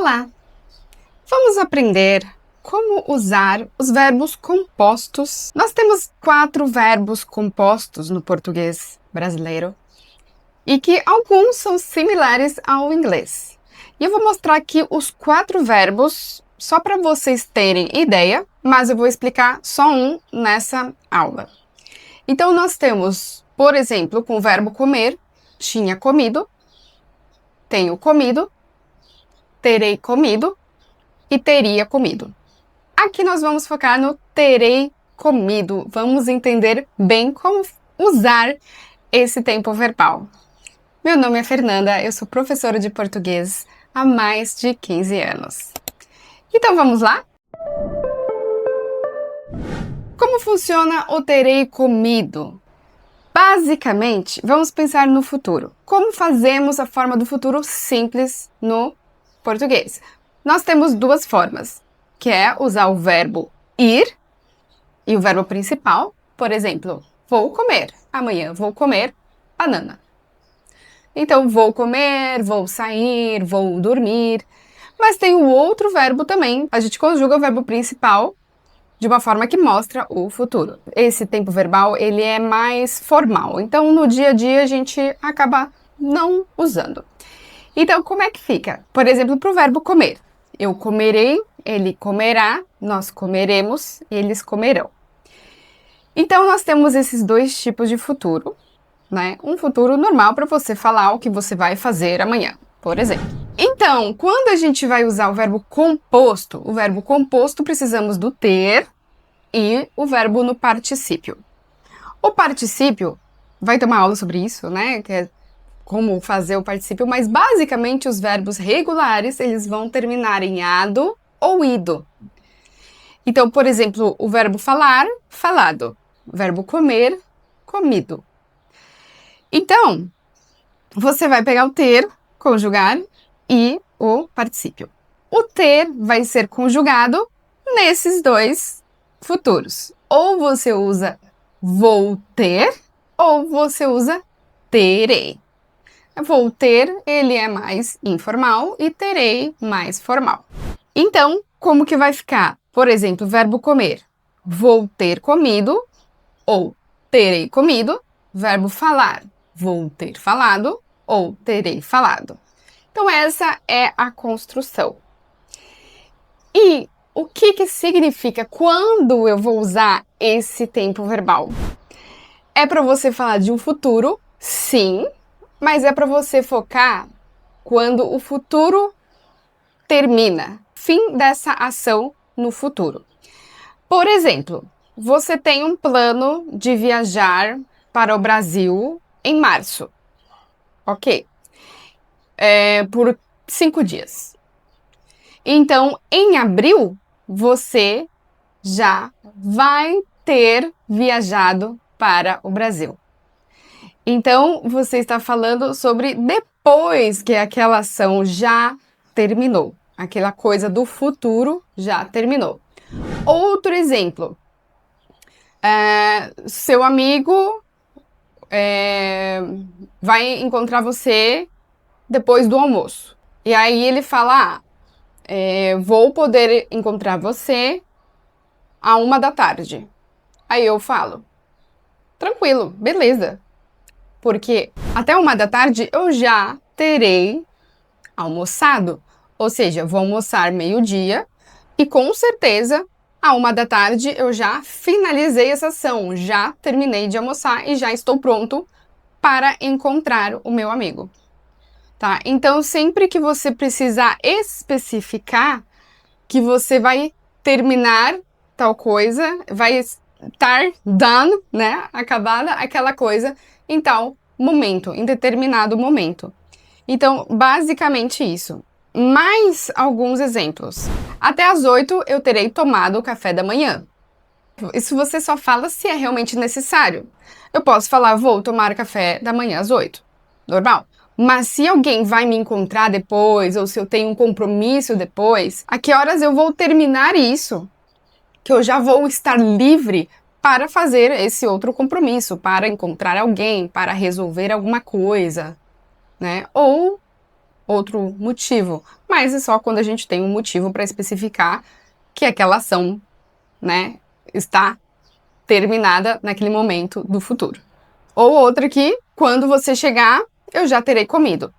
Olá! Vamos aprender como usar os verbos compostos. Nós temos 4 verbos compostos no português brasileiro e que alguns são similares ao inglês. E eu vou mostrar aqui os 4 verbos só para vocês terem ideia, mas eu vou explicar só um nessa aula. Então nós temos, por exemplo, com o verbo comer, tinha comido, tenho comido, terei comido e teria comido. Aqui nós vamos focar no terei comido. Vamos entender bem como usar esse tempo verbal. Meu nome é Fernanda, eu sou professora de português há mais de 15 anos. Então vamos lá? Como funciona o terei comido? Basicamente, vamos pensar no futuro. Como fazemos a forma do futuro simples no português? Nós temos 2 formas, que é usar o verbo ir e o verbo principal. Por exemplo, vou comer. Amanhã vou comer banana. Então, vou comer, vou sair, vou dormir. Mas tem o outro verbo também. A gente conjuga o verbo principal de uma forma que mostra o futuro. Esse tempo verbal, ele é mais formal. Então, no dia a dia, a gente acaba não usando. Então, como é que fica? Por exemplo, para o verbo comer. Eu comerei, ele comerá, nós comeremos, eles comerão. Então, nós temos esses 2 tipos de futuro, né? Um futuro normal para você falar o que você vai fazer amanhã, por exemplo. Então, quando a gente vai usar o verbo composto precisamos do ter e o verbo no particípio. O particípio, vai ter uma aula sobre isso, né? Que é como fazer o particípio, mas basicamente os verbos regulares, eles vão terminar em ado ou ido. Então, por exemplo, o verbo falar, falado. O verbo comer, comido. Então, você vai pegar o ter, conjugar, e o particípio. O ter vai ser conjugado nesses 2 futuros. Ou você usa vou ter, ou você usa terei. Vou ter, ele é mais informal, e terei mais formal. Então, como que vai ficar? Por exemplo, o verbo comer. Vou ter comido, ou terei comido. Verbo falar. Vou ter falado, ou terei falado. Então, essa é a construção. E o que significa quando eu vou usar esse tempo verbal? É para você falar de um futuro, sim, mas é para você focar quando o futuro termina, fim dessa ação no futuro. Por exemplo, você tem um plano de viajar para o Brasil em março, ok? Por 5 dias. Então, em abril, você já vai ter viajado para o Brasil. Então, você está falando sobre depois que aquela ação já terminou. Aquela coisa do futuro já terminou. Outro exemplo. Seu amigo vai encontrar você depois do almoço. E aí ele fala, vou poder encontrar você à 1h. Aí eu falo, tranquilo, beleza. Porque até 1h eu já terei almoçado. Ou seja, vou almoçar meio-dia e com certeza à 1h eu já finalizei essa ação, já terminei de almoçar e já estou pronto para encontrar o meu amigo. Tá? Então, sempre que você precisar especificar que você vai terminar tal coisa, vai estar done, né? Acabada aquela coisa em tal momento, em determinado momento. Então, basicamente isso. Mais alguns exemplos. Até às 8 eu terei tomado o café da manhã. Isso você só fala se é realmente necessário. Eu posso falar, vou tomar café da manhã às 8. Normal. Mas se alguém vai me encontrar depois, ou se eu tenho um compromisso depois, a que horas eu vou terminar isso? Que eu já vou estar livre para fazer esse outro compromisso, para encontrar alguém, para resolver alguma coisa, né? Ou outro motivo, mas é só quando a gente tem um motivo para especificar que aquela ação, né, está terminada naquele momento do futuro. Ou outra que, quando você chegar, eu já terei comido.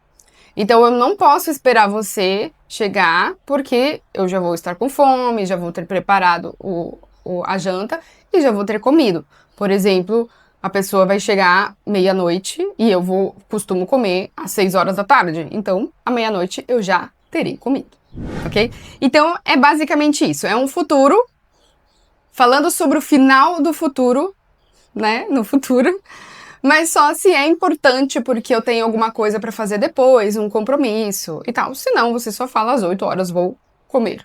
Então eu não posso esperar você chegar, porque eu já vou estar com fome, já vou ter preparado a janta e já vou ter comido. Por exemplo, a pessoa vai chegar meia-noite e eu costumo comer às 6 horas da tarde. Então, à meia-noite eu já terei comido, ok? Então é basicamente isso. É um futuro falando sobre o final do futuro, né? No futuro. Mas só se é importante porque eu tenho alguma coisa pra fazer depois, um compromisso e tal. Senão, você só fala às 8 horas, vou comer.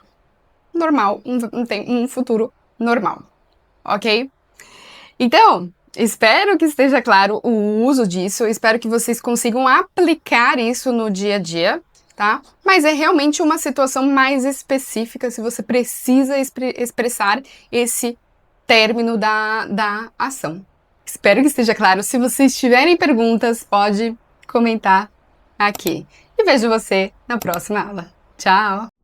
Normal, um futuro normal, ok? Então, espero que esteja claro o uso disso, espero que vocês consigam aplicar isso no dia a dia, tá? Mas é realmente uma situação mais específica se você precisa expressar esse término da ação. Espero que esteja claro. Se vocês tiverem perguntas, pode comentar aqui. E vejo você na próxima aula. Tchau!